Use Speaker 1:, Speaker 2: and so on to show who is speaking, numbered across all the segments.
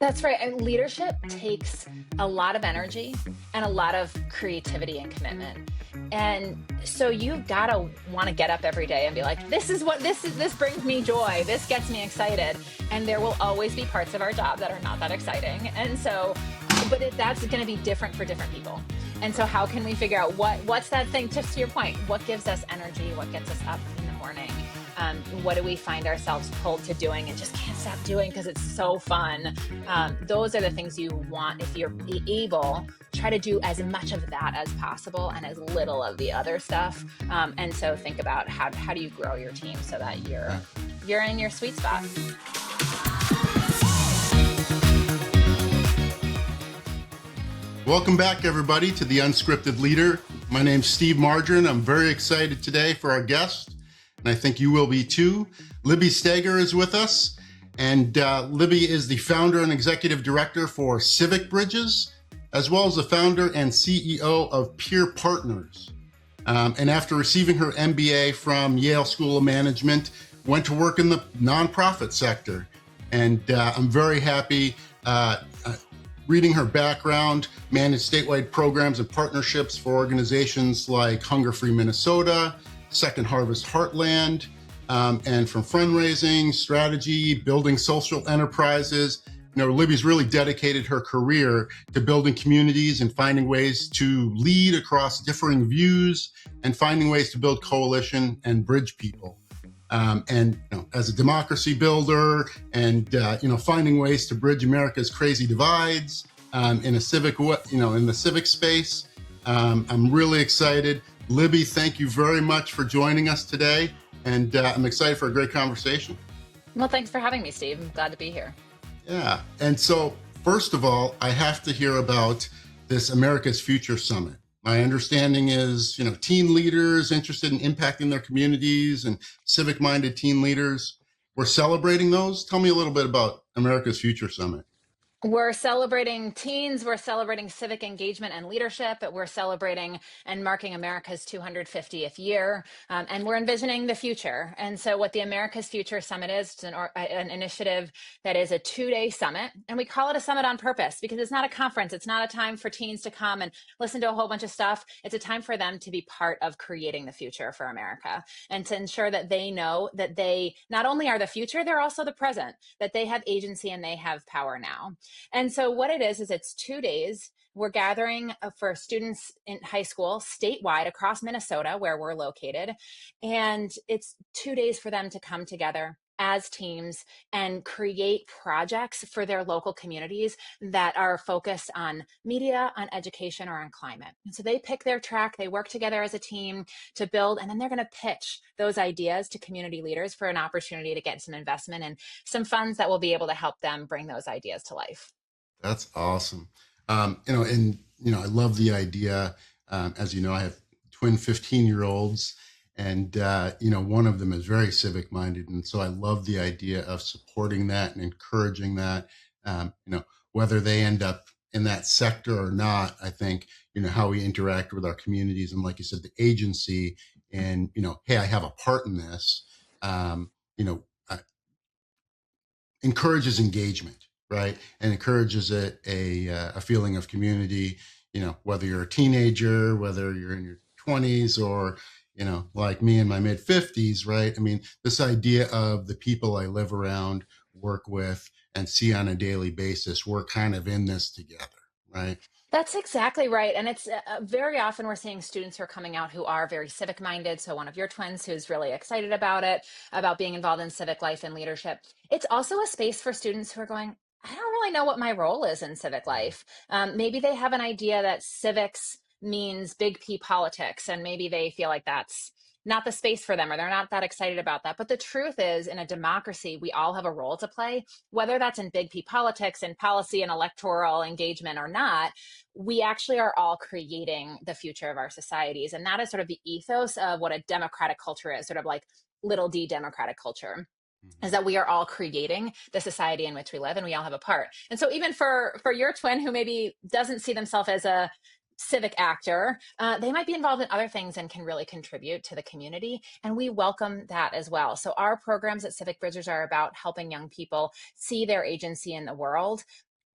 Speaker 1: That's right. And leadership takes a lot of energy and a lot of creativity and commitment. And so you've got to want to get up every day and be like, this is what this is. This brings me joy. This gets me excited. And there will always be parts of our job that are not that exciting. And so, that's going to be different for different people. And so, how can we figure out what's that thing? Just to your point, what gives us energy? What gets us up in the morning? What do we find ourselves pulled to doing and just can't stop doing because it's so fun? Those are the things you want. If you're able, try to do as much of that as possible and as little of the other stuff. And so think about how do you grow your team so that you're in your sweet spot.
Speaker 2: Welcome back, everybody, to the Unscripted Leader. My name's Steve Margerin. I'm very excited today for our guest, and I think you will be too. Libby Stegger is with us, and Libby is the founder and executive director for Civic Bridges, as well as the founder and CEO of Peer Partners. And after receiving her MBA from Yale School of Management, went to work in the nonprofit sector. And I'm very happy reading her background, managed statewide programs and partnerships for organizations like Hunger Free Minnesota, Second Harvest Heartland, and from fundraising, strategy, building social enterprises. Libby's really dedicated her career to building communities and finding ways to lead across differing views and finding ways to build coalition and bridge people. As a democracy builder and, finding ways to bridge America's crazy divides in a civic, in the civic space. I'm really excited. Libby, thank you very much for joining us today. And I'm excited for a great conversation.
Speaker 1: Well, thanks for having me, Steve. I'm glad to be here.
Speaker 2: Yeah. And so, first of all, I have to hear about this America's Future Summit. My understanding is, teen leaders interested in impacting their communities and civic-minded teen leaders. We're celebrating those. Tell me a little bit about America's Future Summit.
Speaker 1: We're celebrating teens, we're celebrating civic engagement and leadership, we're celebrating and marking America's 250th year, and we're envisioning the future. And so what the America's Future Summit is, it's an initiative that is a 2-day summit, and we call it a summit on purpose because it's not a conference. It's not a time for teens to come and listen to a whole bunch of stuff. It's a time for them to be part of creating the future for America and to ensure that they know that they not only are the future, they're also the present, that they have agency and they have power now. And so what it is it's 2 days. We're gathering for students in high school statewide across Minnesota, where we're located. And it's 2 days for them to come together as teams and create projects for their local communities that are focused on media, on education, or on climate. And so they pick their track, they work together as a team to build, and then they're going to pitch those ideas to community leaders for an opportunity to get some investment and some funds that will be able to help them bring those ideas to life.
Speaker 2: That's awesome. I love the idea. As you know, I have twin 15-year-olds, and, one of them is very civic minded. And so I love the idea of supporting that and encouraging that, whether they end up in that sector or not. I think, how we interact with our communities and, like you said, the agency and, hey, I have a part in this, encourages engagement. Right. And encourages a feeling of community, whether you're a teenager, whether you're in your 20s or, like me in my mid 50s. Right. I mean, this idea of the people I live around, work with and see on a daily basis, we're kind of in this together. Right.
Speaker 1: That's exactly right. And it's very often we're seeing students who are coming out who are very civic minded. So, one of your twins who's really excited about it, about being involved in civic life and leadership. It's also a space for students who are going, I don't really know what my role is in civic life. Maybe they have an idea that civics means big P politics, and maybe they feel like that's not the space for them or they're not that excited about that. But the truth is, in a democracy, we all have a role to play, whether that's in big P politics and policy and electoral engagement or not. We actually are all creating the future of our societies. And that is sort of the ethos of what a democratic culture is, sort of like little d democratic culture. Is that we are all creating the society in which we live and we all have a part. And so even for your twin who maybe doesn't see themselves as a civic actor, they might be involved in other things and can really contribute to the community. And we welcome that as well. So our programs at Civic Bridges are about helping young people see their agency in the world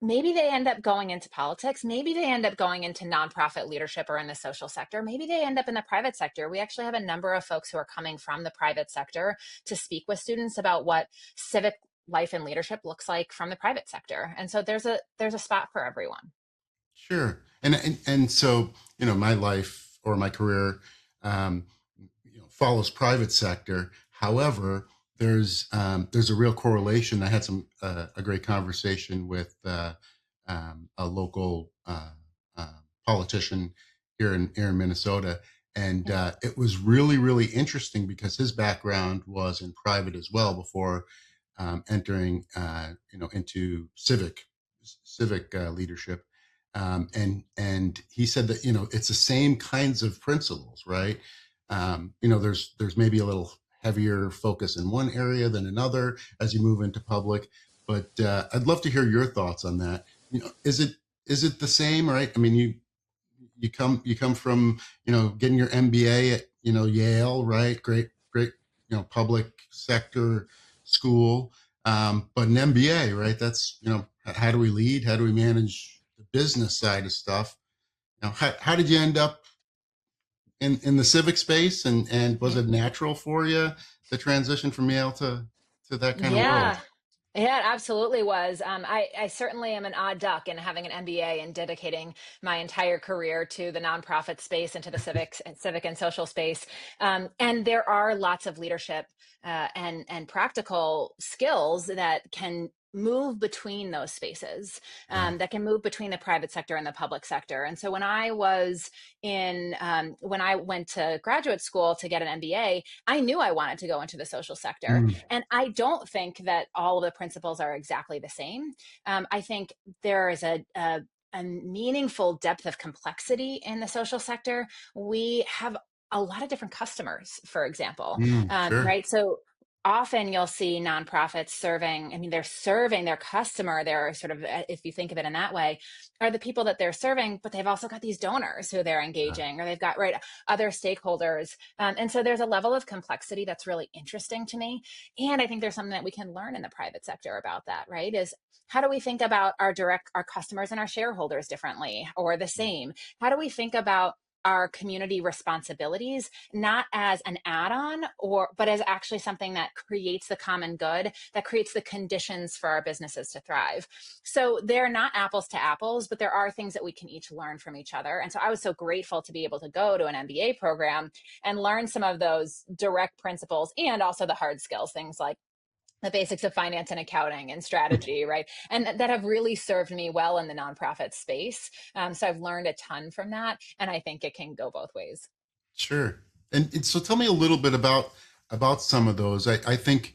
Speaker 1: maybe they end up going into politics. Maybe they end up going into nonprofit leadership or in the social sector. Maybe they end up in the private sector. We actually have a number of folks who are coming from the private sector to speak with students about what civic life and leadership looks like from the private sector. And so there's a spot for everyone.
Speaker 2: Sure. And so, my life or my career, um, follows private sector. However, there's a real correlation. I had a great conversation with a local politician here in Minnesota, and it was really interesting because his background was in private as well before entering into civic leadership. And he said that it's the same kinds of principles, right? There's maybe a little heavier focus in one area than another as you move into public, but I'd love to hear your thoughts on that. Is it the same, right? I mean, you come from getting your MBA at Yale, right? Great public sector school, but an MBA, right? That's how do we lead? How do we manage the business side of stuff? Now, how did you end up in the civic space, and was
Speaker 1: Yeah.
Speaker 2: it natural for you the transition from Yale to that kind of world?
Speaker 1: Yeah. Yeah, it absolutely was. I certainly am an odd duck in having an MBA and dedicating my entire career to the nonprofit space and to the civic and social space. And there are lots of leadership and practical skills that can move between those spaces,
Speaker 2: Yeah.
Speaker 1: that can move between the private sector and the public sector. And so when I went to graduate school to get an MBA, I knew I wanted to go into the social sector.
Speaker 2: Mm,
Speaker 1: And I don't think that all of the principles are exactly the same. I think there is a meaningful depth of complexity in the social sector. We have a lot of different customers, for example,
Speaker 2: sure.
Speaker 1: right? So often you'll see nonprofits serving, I mean, they're serving their customer. They're sort of, if you think of it in that way, are the people that they're serving, but they've also got these donors who they're
Speaker 2: Yeah.
Speaker 1: engaging, or they've got, right, other stakeholders. And so there's a level of complexity that's really interesting to me. And I think there's something that we can learn in the private sector about that, right? Is how do we think about our customers and our shareholders differently or the same? How do we think about our community responsibilities not as an add-on but as actually something that creates the common good, that creates the conditions for our businesses to thrive? So they're not apples to apples, but there are things that we can each learn from each other. And so I was so grateful to be able to go to an MBA program and learn some of those direct principles and also the hard skills, things like the basics of finance and accounting and strategy, right? And that have really served me well in the nonprofit space. So I've learned a ton from that, and I think it can go both ways.
Speaker 2: Sure. And so tell me a little bit about some of those. I think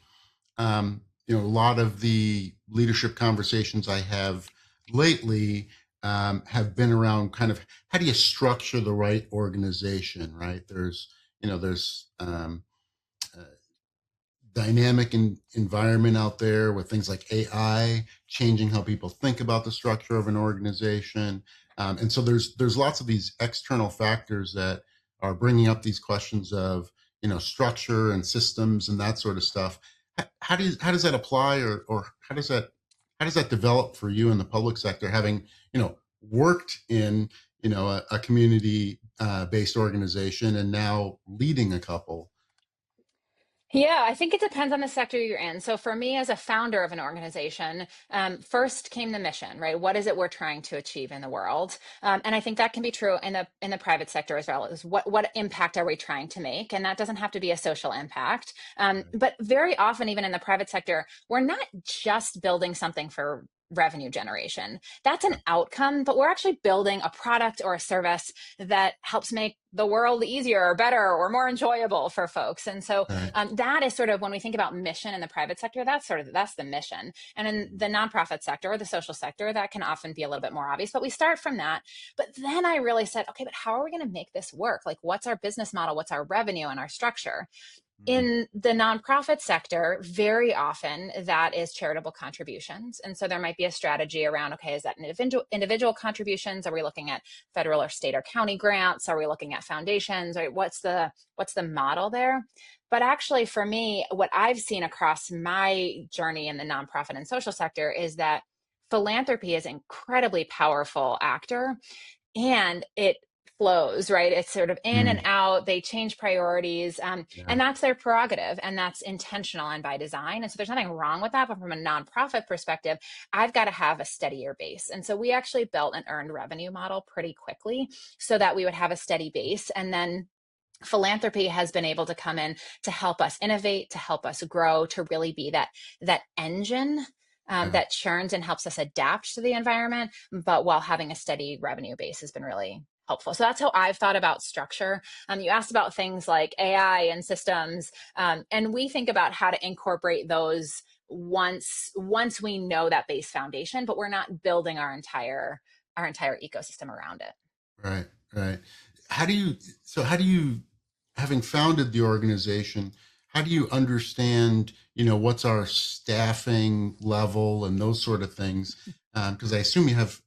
Speaker 2: a lot of the leadership conversations I have lately have been around kind of how do you structure the right organization, right? There's uh, dynamic environment out there with things like AI changing how people think about the structure of an organization. And so there's lots of these external factors that are bringing up these questions of structure and systems and that sort of stuff. How does that apply, or how does that develop for you in the public sector, having worked in a community based organization and now leading a couple?
Speaker 1: Yeah, I think it depends on the sector you're in. So for me, as a founder of an organization, first came the mission, right? What is it we're trying to achieve in the world? And I think that can be true in the private sector as well. Is what impact are we trying to make? And that doesn't have to be a social impact. But very often, even in the private sector, we're not just building something for revenue generation. That's an outcome, but we're actually building a product or a service that helps make the world easier or better or more enjoyable for folks. And so
Speaker 2: Right.
Speaker 1: that is sort of, when we think about mission in the private sector, that's the mission. And in the nonprofit sector or the social sector, that can often be a little bit more obvious, but we start from that. But then I really said, okay, but how are we going to make this work? Like, what's our business model? What's our revenue and our structure?
Speaker 2: Mhm.
Speaker 1: In the nonprofit sector, very often that is charitable contributions. And so there might be a strategy around, okay, is that individual contributions? Are we looking at federal or state or county grants? Are we looking at foundations? Right? What's the model there? But actually, for me, what I've seen across my journey in the nonprofit and social sector is that philanthropy is an incredibly powerful actor, and it flows, right? It's sort of in and
Speaker 2: Mm,
Speaker 1: out. They change priorities,
Speaker 2: yeah.
Speaker 1: and that's their prerogative, and that's intentional and by design. And so there's nothing wrong with that. But from a nonprofit perspective, I've got to have a steadier base. And so we actually built an earned revenue model pretty quickly so that we would have a steady base. And then philanthropy has been able to come in to help us innovate, to help us grow, to really be that engine
Speaker 2: Yeah.
Speaker 1: that churns and helps us adapt to the environment, but while having a steady revenue base has been really helpful. So that's how I've thought about structure. You asked about things like AI and systems, and we think about how to incorporate those once we know that base foundation, but we're not building our entire ecosystem around it.
Speaker 2: Right, right. How do you, how do you, having founded the organization, how do you understand, what's our staffing level and those sort of things? Because I assume you have,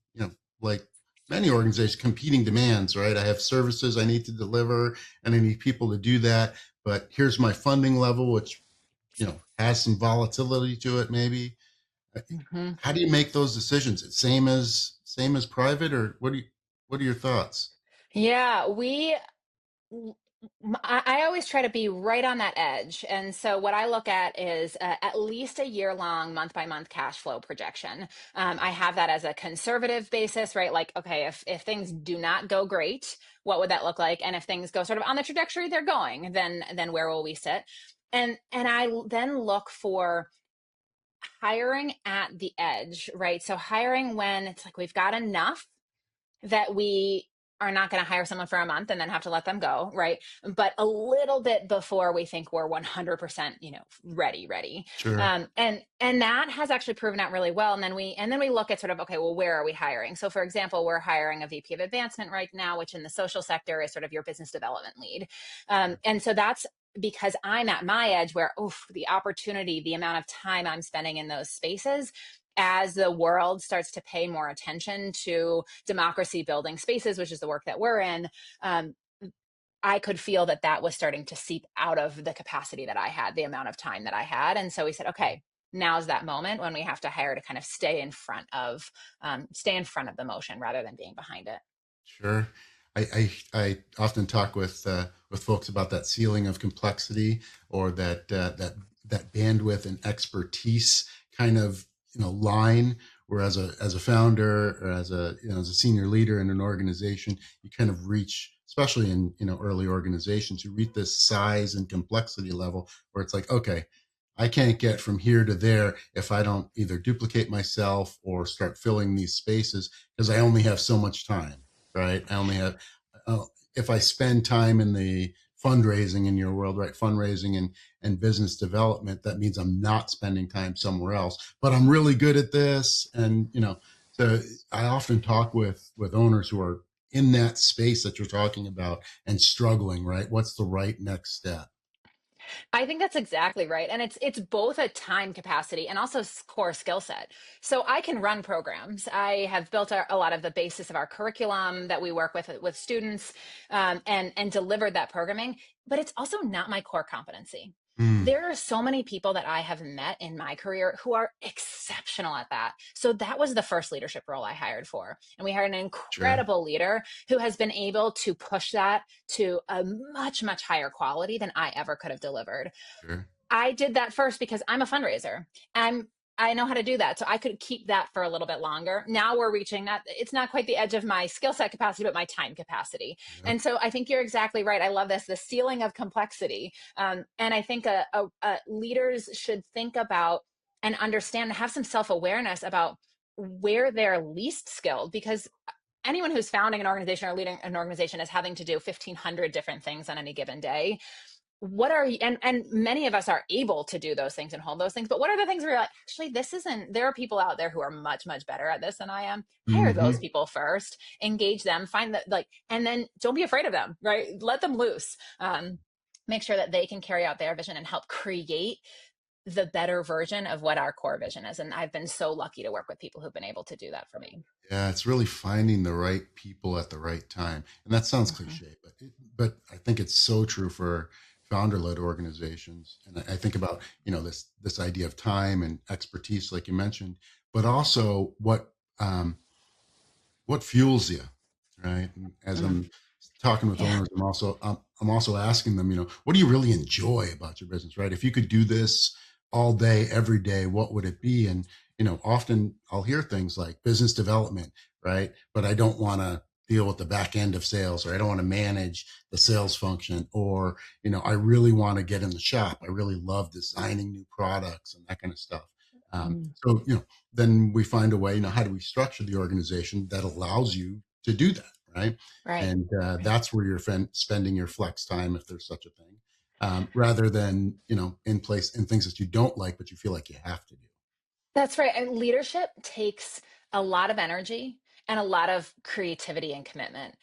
Speaker 2: like many organizations, competing demands, right? I have services I need to deliver and I need people to do that. But here's my funding level, which, has some volatility to it, maybe.
Speaker 1: Mhm.
Speaker 2: How do you make those decisions? It's same as private, or what are your thoughts?
Speaker 1: Yeah, I always try to be right on that edge. And so what I look at is at least a year long, month by month cash flow projection. I have that as a conservative basis, right? Like, okay, if things do not go great, what would that look like? And if things go sort of on the trajectory they're going, then where will we sit? And then look for hiring at the edge, right? So hiring when it's like we've got enough that we are not going to hire someone for a month and then have to let them go, right? But a little bit before we think we're 100%, ready.
Speaker 2: Sure.
Speaker 1: And that has actually proven out really well. And then we look at sort of, okay, well, where are we hiring? So for example, we're hiring a VP of advancement right now, which in the social sector is sort of your business development lead. And so that's because I'm at my edge where, the opportunity, the amount of time I'm spending in those spaces as the world starts to pay more attention to democracy building spaces, which is the work that we're in, um, I could feel that was starting to seep out of the capacity that I had, the amount of time that I had. And so we said, okay, now's that moment when we have to hire to kind of stay in front of the motion rather than being behind it.
Speaker 2: Sure. I often talk with folks about that ceiling of complexity, or that bandwidth and expertise kind of line, where as a founder, or as a senior leader in an organization, you kind of reach, especially in early organizations, you reach this size and complexity level where it's like, okay, I can't get from here to there if I don't either duplicate myself or start filling these spaces, because I only have so much time, right? I only have, uh, if I spend time in the fundraising in your world, right? Fundraising and business development, that means I'm not spending time somewhere else, but I'm really good at this. And, so I often talk with owners who are in that space that you're talking about and struggling, right? What's the right next step?
Speaker 1: I think that's exactly right. And it's both a time capacity and also core skill set. So I can run programs. I have built a lot of the basis of our curriculum that we work with students, and delivered that programming, but it's also not my core competency.
Speaker 2: Mm,
Speaker 1: There are so many people that I have met in my career who are exceptional at that. So that was the first leadership role I hired for. And we hired an
Speaker 2: sure,
Speaker 1: incredible leader who has been able to push that to a much, much higher quality than I ever could have delivered.
Speaker 2: sure.
Speaker 1: I did that first because I'm a fundraiser. I know how to do that. So I could keep that for a little bit longer. Now we're reaching that. It's not quite the edge of my skill set capacity, but my time capacity.
Speaker 2: Yep.
Speaker 1: And so I think you're exactly right. I love this, the ceiling of complexity. And I think leaders should think about and understand, have some self awareness about where they're least skilled, because anyone who's founding an organization or leading an organization is having to do 1,500 different things on any given day. What are you, and many of us are able to do those things and hold those things, but what are the things where you're like, actually, this isn't, there are people out there who are much, much better at this than I am. Hire those
Speaker 2: Hmm.
Speaker 1: people first, engage them, find that, like, and then don't be afraid of them, right? Let them loose. Make sure that they can carry out their vision and help create the better version of what our core vision is. And I've been so lucky to work with people who've been able to do that for me.
Speaker 2: Yeah, it's really finding the right people at the right time. And that sounds
Speaker 1: Mhm.
Speaker 2: cliche, but I think it's so true for founder-led organizations. And I think about, this idea of time and expertise, like you mentioned. but also what fuels you, right? And as
Speaker 1: Mm,
Speaker 2: I'm talking with
Speaker 1: yeah.
Speaker 2: owners, I'm also asking them, what do you really enjoy about your business, right? If you could do this all day, every day, what would it be? And often I'll hear things like business development, right? But I don't want to deal with the back end of sales, or I don't want to manage the sales function, or I really want to get in the shop. I really love designing new products and that kind of stuff.
Speaker 1: Mm,
Speaker 2: So then we find a way, how do we structure the organization that allows you to do that, right?
Speaker 1: right.
Speaker 2: And
Speaker 1: Right.
Speaker 2: that's where you're spending your flex time, if there's such a thing, rather than in things that you don't like but you feel like you have to do.
Speaker 1: That's right. And leadership takes a lot of energy and a lot of creativity and commitment.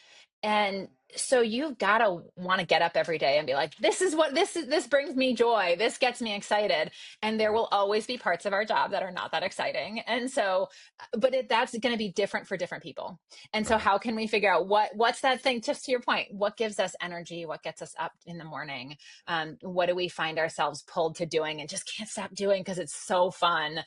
Speaker 1: And so you've got to want to get up every day and be like, this is what this is. This brings me joy. This gets me excited. And there will always be parts of our job that are not that exciting. And so, but that's going to be different for different people. And so,
Speaker 2: Right.
Speaker 1: how can we figure out what's that thing? Just to your point, what gives us energy? What gets us up in the morning? What do we find ourselves pulled to doing and just can't stop doing because it's so fun?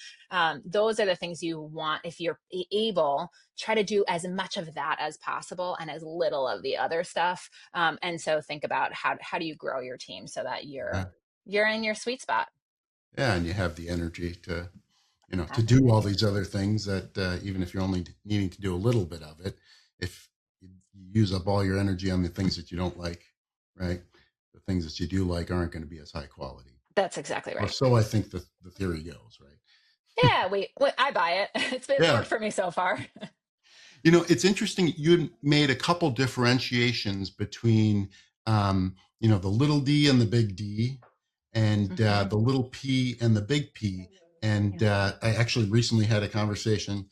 Speaker 1: Those are the things you want. If you're able, try to do as much of that as possible and as little of the other stuff. And so think about how do you grow your team so that
Speaker 2: Yeah.
Speaker 1: you're in your sweet spot.
Speaker 2: Yeah, and you have the energy to do all
Speaker 1: Absolutely.
Speaker 2: these other things that even if you're only needing to do a little bit of it, if you use up all your energy on the things that you don't like, right? The things that you do like aren't going to be as high quality.
Speaker 1: That's exactly
Speaker 2: Or
Speaker 1: right.
Speaker 2: so I think the theory goes, right?
Speaker 1: Yeah, I buy it. It's
Speaker 2: Yeah.
Speaker 1: worked for me so far.
Speaker 2: It's interesting. You had made a couple differentiations between, the little d and the big D, and
Speaker 1: Hmm.
Speaker 2: the little p and the big P. And
Speaker 1: Yeah.
Speaker 2: I actually recently had a conversation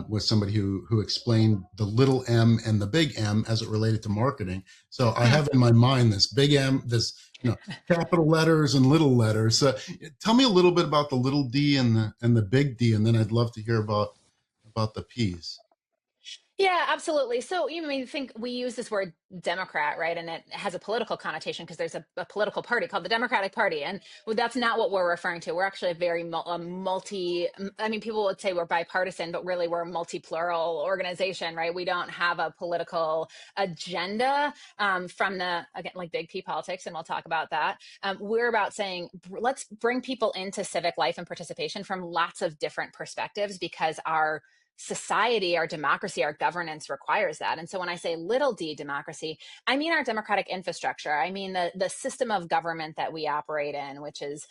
Speaker 2: with somebody who explained the little m and the big M as it related to marketing. So I
Speaker 1: Hmm.
Speaker 2: have in my mind this big M, this capital letters and little letters. So tell me a little bit about the little d and the big D, and then I'd love to hear about the P's.
Speaker 1: Yeah, absolutely. So you may think we use this word Democrat, right? And it has a political connotation because there's a political party called the Democratic Party. And that's not what we're referring to. We're actually a very I mean, people would say we're bipartisan, but really we're a multi-plural organization, right? We don't have a political agenda from again, like big P politics, and we'll talk about that. We're about saying, let's bring people into civic life and participation from lots of different perspectives because our society, our democracy, our governance requires that. And so when I say little d democracy, I mean our democratic infrastructure. I mean the system of government that we operate in, which is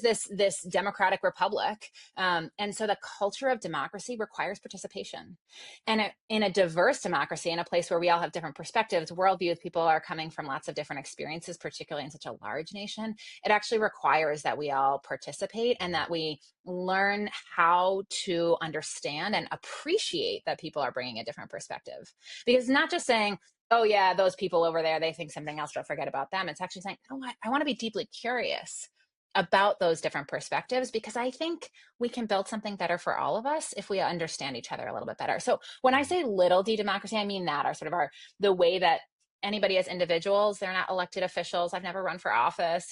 Speaker 1: this democratic republic. And so the culture of democracy requires participation. And in a diverse democracy, in a place where we all have different perspectives, worldviews, people are coming from lots of different experiences, particularly in such a large nation, it actually requires that we all participate and that we learn how to understand and appreciate that people are bringing a different perspective. Because not just saying, oh, yeah, those people over there, they think something else, don't forget about them. It's actually saying, oh, I want to be deeply curious about those different perspectives because I think we can build something better for all of us if we understand each other a little bit better. So when I say little d democracy, I mean that our sort of the way that anybody as individuals, they're not elected officials. I've never run for office,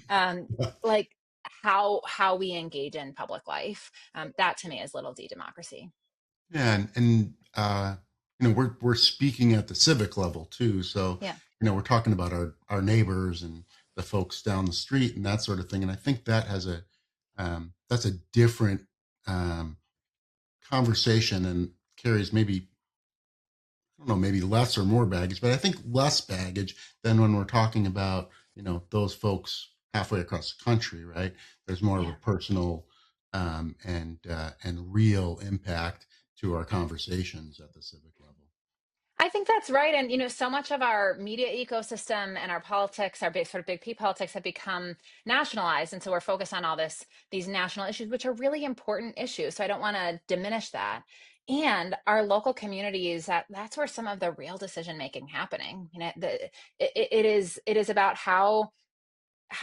Speaker 1: um, like how we engage in public life. That to me is little d democracy.
Speaker 2: Yeah, and we're speaking at the civic level too. So
Speaker 1: Yeah.
Speaker 2: we're talking about our neighbors and the folks down the street and that sort of thing. And I think that's a different um, conversation and carries maybe, I don't know, maybe less or more baggage, but I think less baggage than when we're talking about those folks halfway across the country, right? There's more of a
Speaker 1: Yeah.
Speaker 2: personal and real impact to our conversations at the civic level.
Speaker 1: I think that's right. And, so much of our media ecosystem and our politics, our big sort of big P politics have become nationalized. And so we're focused on these national issues, which are really important issues. So I don't want to diminish that. And our local communities, that's where some of the real decision making happening. It is about how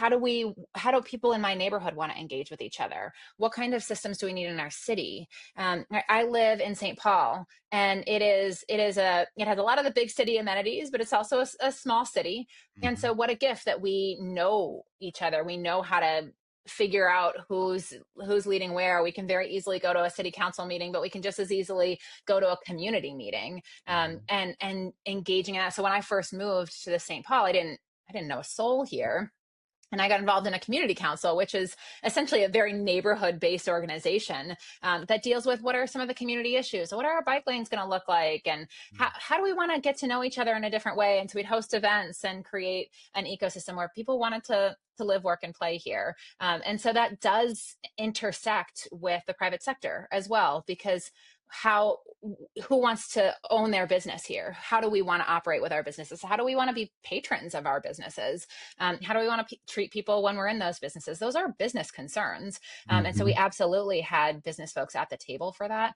Speaker 1: do people in my neighborhood want to engage with each other? What kind of systems do we need in our city? I live in St. Paul, and it has a lot of the big city amenities, but it's also a small city. And
Speaker 2: Mhm.
Speaker 1: so what a gift that we know each other, we know how to figure out who's leading where. We can very easily go to a city council meeting, but we can just as easily go to a community meeting, and engaging in that. So when I first moved to the St. Paul, I didn't know a soul here. And I got involved in a community council, which is essentially a very neighborhood-based organization, that deals with what are some of the community issues. So what are our bike lanes going to look like? And how do we want to get to know each other in a different way? And so we'd host events and create an ecosystem where people wanted to live, work, and play here. And so that does intersect with the private sector as well, because who wants to own their business here? How do we want to operate with our businesses? How do we want to be patrons of our businesses? How do we want to treat people when we're in those businesses? Those are business concerns. And so we absolutely had business folks at the table for that.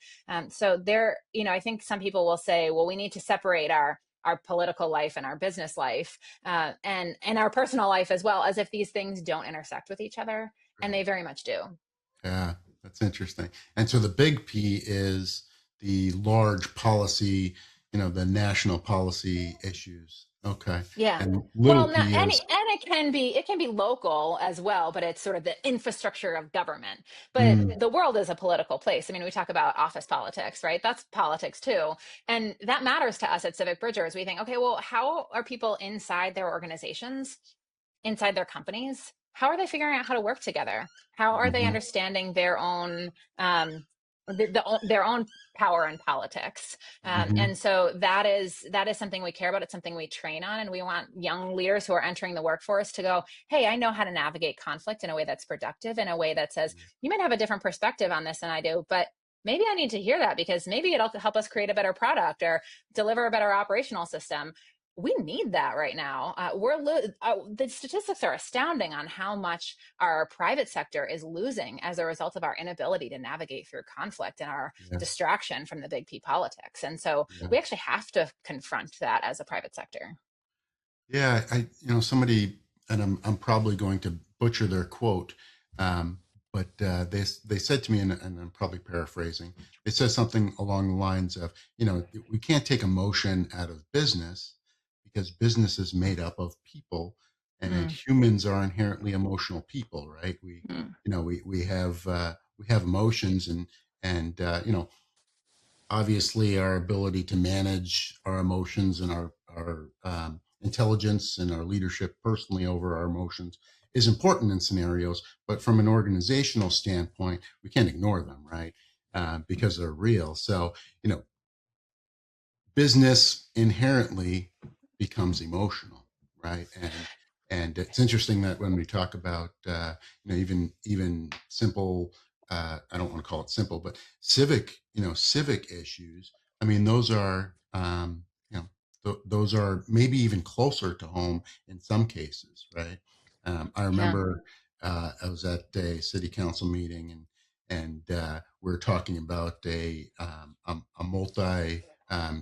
Speaker 1: So there, I think some people will say, well, we need to separate our political life and our business life, and our personal life as well, as if these things don't intersect with each other. And they very much do.
Speaker 2: Yeah, that's interesting. And so the big P is the large policy, the national policy issues. Okay.
Speaker 1: Yeah.
Speaker 2: And little
Speaker 1: Well,
Speaker 2: P is,
Speaker 1: and it can be local as well, but it's sort of the infrastructure of government. But
Speaker 2: mm,
Speaker 1: the world is a political place. I mean, we talk about office politics, right? That's politics too. And that matters to us at Civic Bridgers. We think, okay, well, how are people inside their organizations, inside their companies? How are they figuring out how to work together? How are they
Speaker 2: mhm,
Speaker 1: understanding their own their own power in politics?
Speaker 2: mhm,
Speaker 1: And so that is something we care about. It's something we train on, and we want young leaders who are entering the workforce to go, hey, I know how to navigate conflict in a way that's productive, in a way that says, you might have a different perspective on this than I do, but maybe I need to hear that, because maybe it'll help us create a better product or deliver a better operational system. We need that right now. The statistics are astounding on how much our private sector is losing as a result of our inability to navigate through conflict and our
Speaker 2: yeah,
Speaker 1: distraction from the big P politics. And so
Speaker 2: yeah.
Speaker 1: we actually have to confront that as a private sector.
Speaker 2: Yeah, somebody, and I'm probably going to butcher their quote, but they said to me, and I'm probably paraphrasing. They said something along the lines of, we can't take emotion out of business because business is made up of people, and
Speaker 1: Mm,
Speaker 2: humans are inherently emotional people, right?
Speaker 1: mm,
Speaker 2: We have emotions, and obviously our ability to manage our emotions and our intelligence and our leadership personally over our emotions is important in scenarios, but from an organizational standpoint we can't ignore them, right? Because they're real. So business inherently becomes emotional, right? And it's interesting that when we talk about even simple, I don't want to call it simple, but civic issues. I mean, those are those are maybe even closer to home in some cases, right? I
Speaker 1: yeah.
Speaker 2: remember I was at a city council meeting, and we are talking about a multi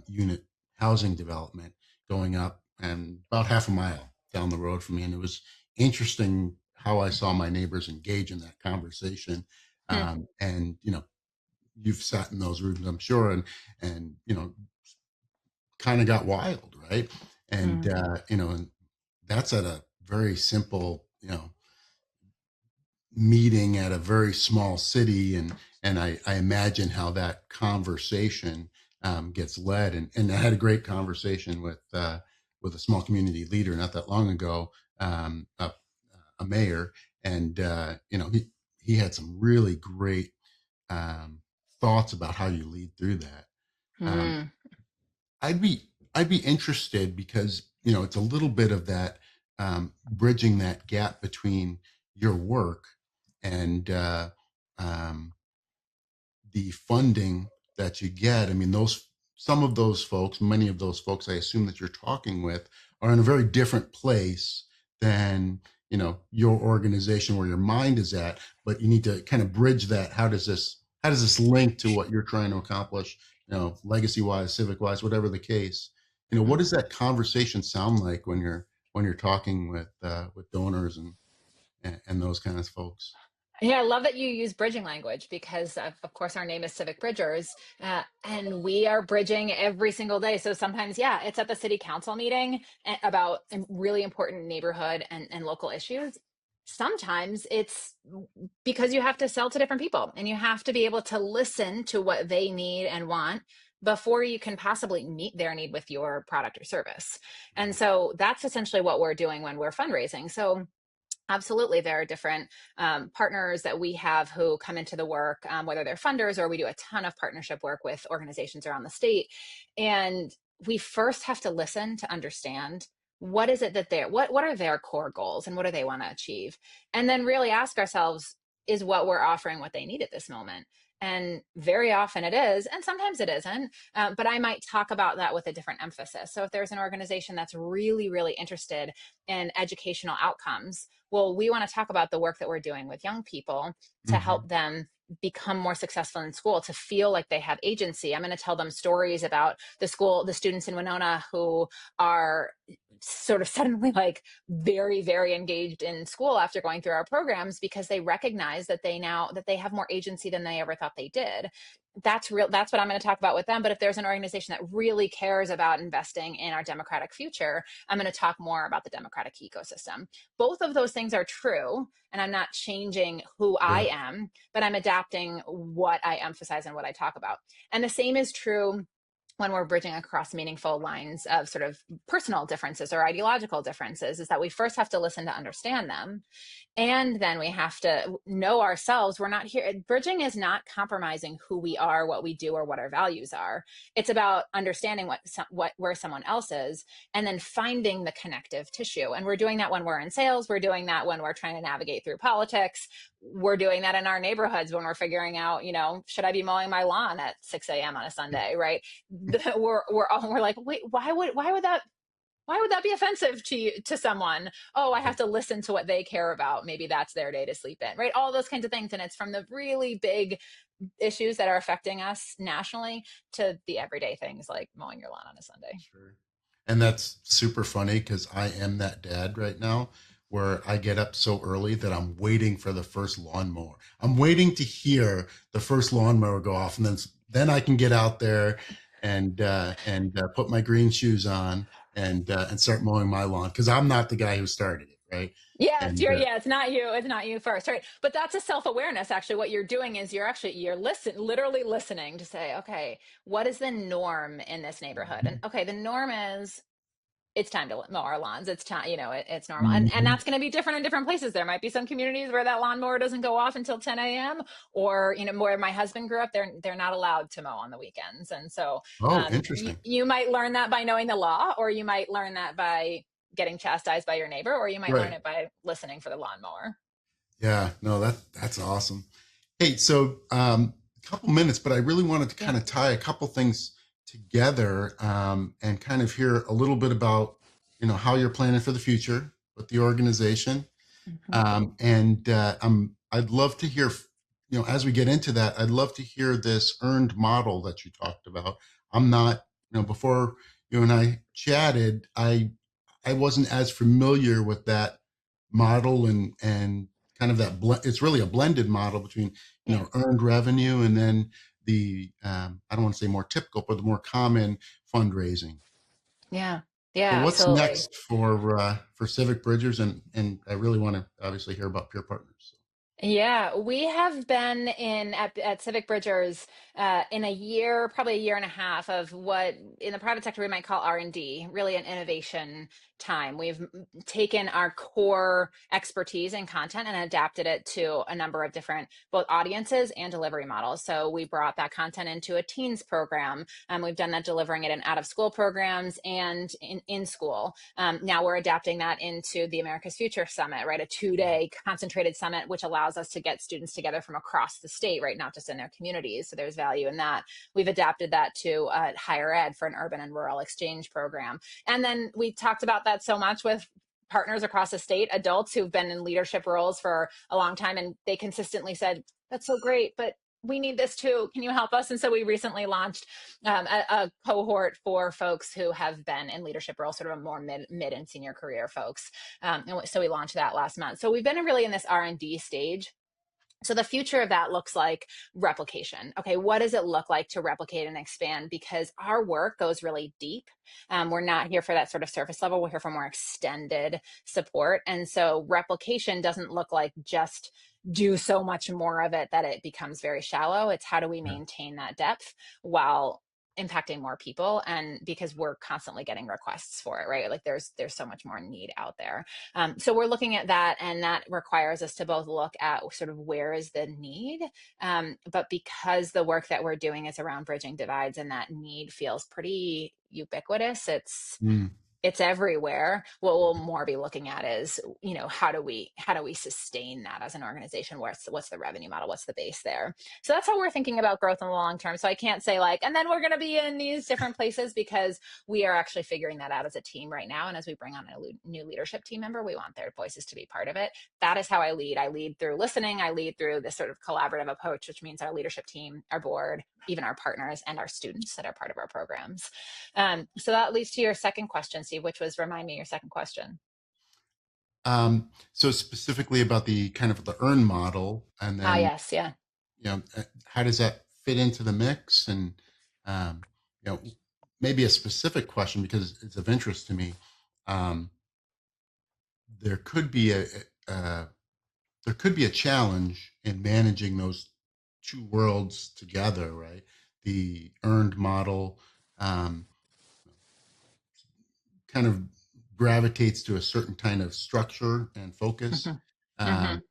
Speaker 2: unit housing development going up and about half a mile down the road from me. And it was interesting how I saw my neighbors engage in that conversation.
Speaker 1: Hmm,
Speaker 2: And you've sat in those rooms, I'm sure, and kind of got wild, right? And
Speaker 1: hmm,
Speaker 2: and that's at a very simple, meeting at a very small city, and I imagine how that conversation gets led, and I had a great conversation with a small community leader not that long ago, a mayor, and he had some really great um, thoughts about how you lead through that. Um,
Speaker 1: hmm,
Speaker 2: I'd be interested because it's a little bit of that, bridging that gap between your work and um, the funding that you get. I mean, those some of those folks, many of those folks, I assume that you're talking with, are in a very different place than your organization where your mind is at. But you need to kind of bridge that. How does this link to what you're trying to accomplish? Legacy wise, civic wise, whatever the case. What
Speaker 1: hmm.
Speaker 2: does that conversation sound like when you're talking with donors and those kind of folks?
Speaker 1: Yeah, I love that you use bridging language, because, of course, our name is Civic Bridgers, and we are bridging every single day. So sometimes, yeah, it's at the city council meeting about really important neighborhood and local issues. sometimes it's because you have to sell to different people and you have to be able to listen to what they need and want before you can possibly meet their need with your product or service. And so that's essentially what we're doing when we're fundraising. So absolutely, there are different partners that we have who come into the work, whether they're funders or we do a ton of partnership work with organizations around the state. And we first have to listen to understand what is it that what are their core goals and what do they want to achieve? And then really ask ourselves, is what we're offering what they need at this moment? And very often it is, and sometimes it isn't. But I might talk about that with a different emphasis. So if there's an organization that's really, really interested in educational outcomes, well, we want to talk about the work that we're doing with young people to
Speaker 2: Mm-hmm.
Speaker 1: help them become more successful in school, to feel like they have agency. I'm going to tell them stories about the students in Winona who are sort of suddenly like very, very engaged in school after going through our programs because they recognize that they have more agency than they ever thought they did. That's what I'm going to talk about with them. But if there's an organization that really cares about investing in our democratic future, I'm going to talk more about the democratic ecosystem. Both of those things are true, and I'm not changing who
Speaker 2: Yeah.
Speaker 1: I am, but I'm adapting what I emphasize and what I talk about. And the same is true when we're bridging across meaningful lines of sort of personal differences or ideological differences, is that we first have to listen to understand them. And then we have to know ourselves. We're not here. Bridging is not compromising who we are, what we do, or what our values are. It's about understanding where someone else is and then finding the connective tissue. And we're doing that when we're in sales. We're doing that when we're trying to navigate through politics. We're doing that in our neighborhoods when we're figuring out, should I be mowing my lawn at 6 a.m. on a Sunday, right? We're like, wait, why would that be offensive to someone? Oh, I have to listen to what they care about. Maybe that's their day to sleep in, right? All those kinds of things. And it's from the really big issues that are affecting us nationally to the everyday things like mowing your lawn on a Sunday.
Speaker 2: Sure. And that's super funny because I am that dad right now where I get up so early that I'm waiting for the first lawnmower. I'm waiting to hear the first lawnmower go off, and then I can get out there and put my green shoes on and start mowing my lawn because I'm not the guy who started it, right?
Speaker 1: Yes,
Speaker 2: And
Speaker 1: it's not you. It's not you first, right? But that's a self-awareness. Actually, what you're doing is literally listening to say, okay, what is the norm in this neighborhood? And okay, the norm is it's time to mow our lawns. It's time, it's normal. And
Speaker 2: Mhm.
Speaker 1: that's going to be different in different places. There might be some communities where that lawnmower doesn't go off until 10 a.m. or, where my husband grew up, they're not allowed to mow on the weekends. And so
Speaker 2: Oh,
Speaker 1: you,
Speaker 2: interesting.
Speaker 1: you might learn that by knowing the law, or you might learn that by getting chastised by your neighbor, or you might learn
Speaker 2: Right.
Speaker 1: it by listening for the lawnmower.
Speaker 2: Yeah, no, that's awesome. Hey, so a couple minutes, but I really wanted to
Speaker 1: Yeah.
Speaker 2: kind of tie a couple things together and kind of hear a little bit about, how you're planning for the future with the organization.
Speaker 1: Mhm.
Speaker 2: And I'd love to hear, as we get into that, I'd love to hear this earned model that you talked about. I'm not, before you and I chatted, I wasn't as familiar with that model and kind of that it's really a blended model between
Speaker 1: Yeah.
Speaker 2: earned revenue and then the I don't want to say more typical but the more common fundraising.
Speaker 1: Yeah.
Speaker 2: So
Speaker 1: Yeah,
Speaker 2: what's
Speaker 1: absolutely.
Speaker 2: next for Civic Bridgers, and I really want to obviously hear about peer partners.
Speaker 1: Yeah, we have been at Civic Bridgers in probably a year and a half of what in the private sector we might call R&D, really an innovation time. We've taken our core expertise in content and adapted it to a number of different both audiences and delivery models. So we brought that content into a teens program. We've done that delivering it in out of school programs and in school. Now we're adapting that into the America's Future Summit, right? A 2-day concentrated summit, which allows us to get students together from across the state, right? Not just in their communities. So there's value in that. We've adapted that to higher ed for an urban and rural exchange program. And then we talked about that so much with partners across the state, adults who've been in leadership roles for a long time. And they consistently said, that's so great, but we need this too. Can you help us? And so we recently launched a cohort for folks who have been in leadership roles, sort of a more mid and senior career folks. And so we launched that last month. So we've been really in this R&D stage So the future of that looks like replication. Okay, what does it look like to replicate and expand? Because our work goes really deep. We're not here for that sort of surface level. We're here for more extended support. And so replication doesn't look like just do so much more of it that it becomes very shallow. It's how do we
Speaker 2: Yeah.
Speaker 1: maintain that depth while impacting more people, and because we're constantly getting requests for it, right? Like there's so much more need out there. So we're looking at that, and that requires us to both look at sort of where is the need, but because the work that we're doing is around bridging divides and that need feels pretty ubiquitous,
Speaker 2: Mm.
Speaker 1: it's everywhere. What we'll more be looking at is, how do we sustain that as an organization? What's the revenue model? What's the base there? So that's how we're thinking about growth in the long term. So I can't say like, and then we're going to be in these different places, because we are actually figuring that out as a team right now. And as we bring on a new leadership team member, we want their voices to be part of it. That is how I lead. I lead through listening. I lead through this sort of collaborative approach, which means our leadership team, our board, even our partners, and our students that are part of our programs. So that leads to your second question, Steve, which was, remind me your second question.
Speaker 2: So specifically about the kind of the earn model, and
Speaker 1: Ah,
Speaker 2: then,
Speaker 1: yes, yeah.
Speaker 2: how does that fit into the mix? And, um, maybe a specific question, because it's of interest to me. Um, there could be uh, there could be a challenge in managing those two worlds together, right? The earned model, um, kind of gravitates to a certain kind of structure and focus,
Speaker 1: Hmm. Hmm.
Speaker 2: um,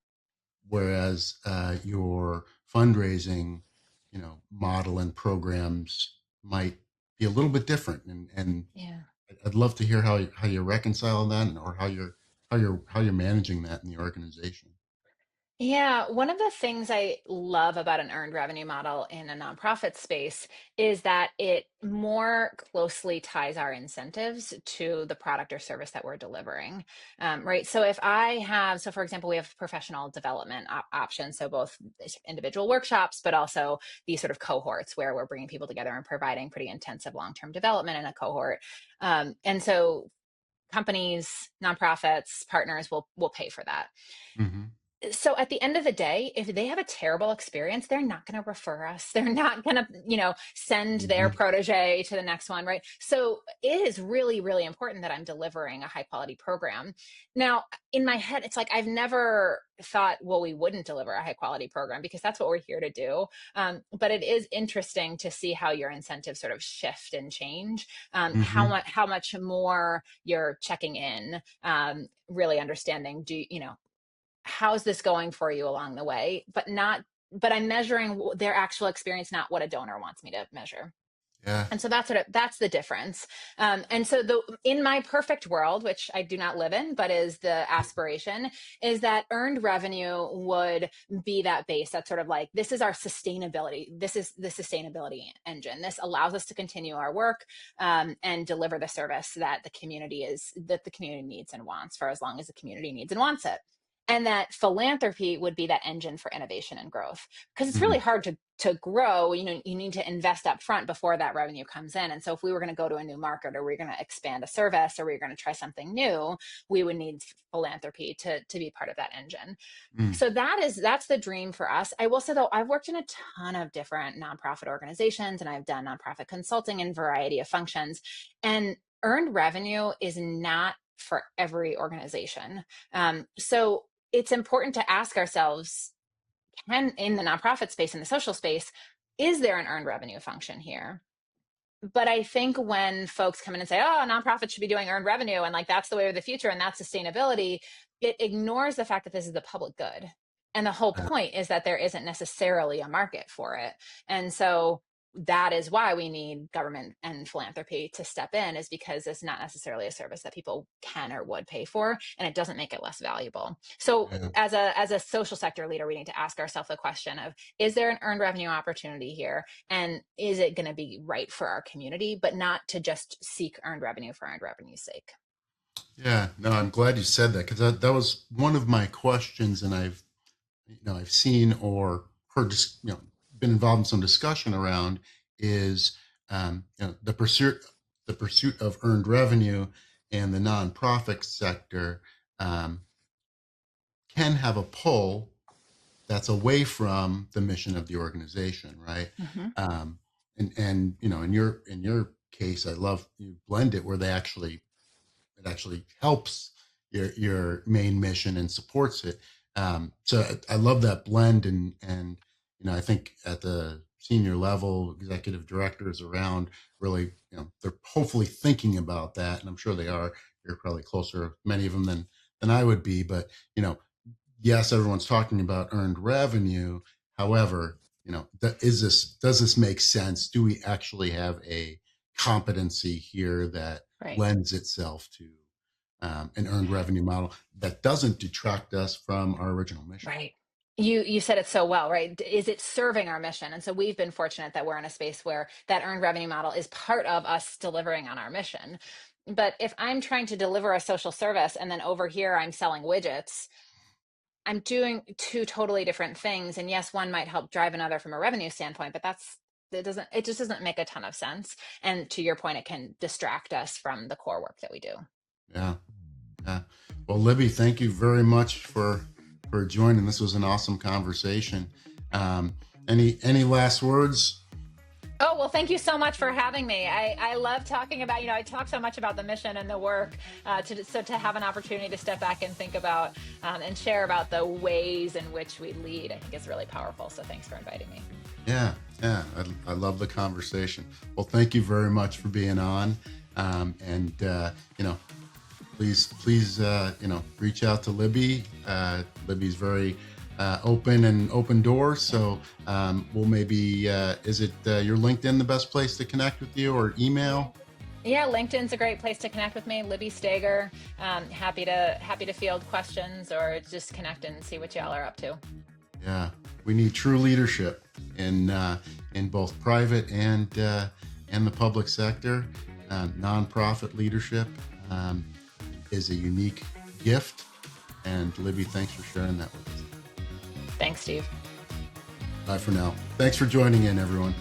Speaker 2: whereas your fundraising, model and programs might be a little bit different. And
Speaker 1: Yeah.
Speaker 2: I'd love to hear how you reconcile that, or how you're managing that in the organization.
Speaker 1: Yeah, one of the things I love about an earned revenue model in a nonprofit space is that it more closely ties our incentives to the product or service that we're delivering, right? So if I have, so for example, we have professional development options, so both individual workshops, but also these sort of cohorts where we're bringing people together and providing pretty intensive long-term development in a cohort. And so companies, nonprofits, partners will pay for that.
Speaker 2: Hmm.
Speaker 1: So at the end of the day, if they have a terrible experience, they're not going to refer us. They're not going to, send their
Speaker 2: Hmm.
Speaker 1: protege to the next one, right? So it is really, really important that I'm delivering a high quality program. Now, in my head, it's like I've never thought, well, we wouldn't deliver a high quality program, because that's what we're here to do. But it is interesting to see how your incentives sort of shift and change,
Speaker 2: Hmm.
Speaker 1: how much more you're checking in, really understanding, how's this going for you along the way, but I'm measuring their actual experience, not what a donor wants me to measure.
Speaker 2: Yeah.
Speaker 1: And so that's the difference. And so in my perfect world, which I do not live in, but is the aspiration, is that earned revenue would be that base. That's sort of like, this is our sustainability. This is the sustainability engine. This allows us to continue our work, and deliver the service that the community needs and wants, for as long as the community needs and wants it. And that philanthropy would be that engine for innovation and growth, because it's really
Speaker 2: Hmm.
Speaker 1: hard to grow. You need to invest up front before that revenue comes in. And so if we were going to go to a new market, or we're going to expand a service, or we're going to try something new, we would need philanthropy to be part of that engine.
Speaker 2: Mm.
Speaker 1: So that's the dream for us. I will say, though, I've worked in a ton of different nonprofit organizations, and I've done nonprofit consulting in a variety of functions, and earned revenue is not for every organization. So it's important to ask ourselves, can, in the nonprofit space, in the social space, is there an earned revenue function here? But I think when folks come in and say, oh, nonprofits should be doing earned revenue, and like that's the way of the future, and that's sustainability, it ignores the fact that this is the public good. And the whole
Speaker 2: Yeah.
Speaker 1: point is that there isn't necessarily a market for it. And so that is why we need government and philanthropy to step in, is because it's not necessarily a service that people can or would pay for, and it doesn't make it less valuable. So
Speaker 2: Yeah.
Speaker 1: as a social sector leader, we need to ask ourselves the question of, is there an earned revenue opportunity here? And is it going to be right for our community, but not to just seek earned revenue for earned revenue's sake?
Speaker 2: Yeah. No, I'm glad you said that, because that was one of my questions, and I've seen or heard, been involved in some discussion around, is the pursuit of earned revenue, and the nonprofit sector um, can have a pull that's away from the mission of the organization, right?
Speaker 1: Mm-hmm.
Speaker 2: And in your case, I love you blend it where it actually helps your main mission and supports it. So I love that blend, and I think at the senior level, executive directors around really, they're hopefully thinking about that, and I'm sure they are. You're probably closer, many of them, than I would be, but yes, everyone's talking about earned revenue. However, does this make sense? Do we actually have a competency here that
Speaker 1: Right.
Speaker 2: lends itself to an earned revenue model that doesn't detract us from our original mission?
Speaker 1: Right. You said it so well, right? Is it serving our mission? And so we've been fortunate that we're in a space where that earned revenue model is part of us delivering on our mission. But if I'm trying to deliver a social service and then over here I'm selling widgets, I'm doing two totally different things. And yes, one might help drive another from a revenue standpoint, but it just doesn't make a ton of sense. And to your point, it can distract us from the core work that we do.
Speaker 2: Yeah. Yeah. Well, Libby, thank you very much for joining. This was an awesome conversation. Any last words?
Speaker 1: Oh, well, thank you so much for having me. I love talking about, I talk so much about the mission and the work. So to have an opportunity to step back and think about and share about the ways in which we lead, I think is really powerful. So thanks for inviting me.
Speaker 2: Yeah. I love the conversation. Well, thank you very much for being on. And please, reach out to Libby. Libby's very open door. So we'll maybe, is it your LinkedIn the best place to connect with you, or email?
Speaker 1: Yeah, LinkedIn's a great place to connect with me. Libby Stegger. Happy to field questions or just connect and see what y'all are up to.
Speaker 2: Yeah, we need true leadership in both private and the public sector. Nonprofit leadership is a unique gift. And Libby, thanks for sharing that with us.
Speaker 1: Thanks, Steve.
Speaker 2: Bye for now. Thanks for joining in, everyone.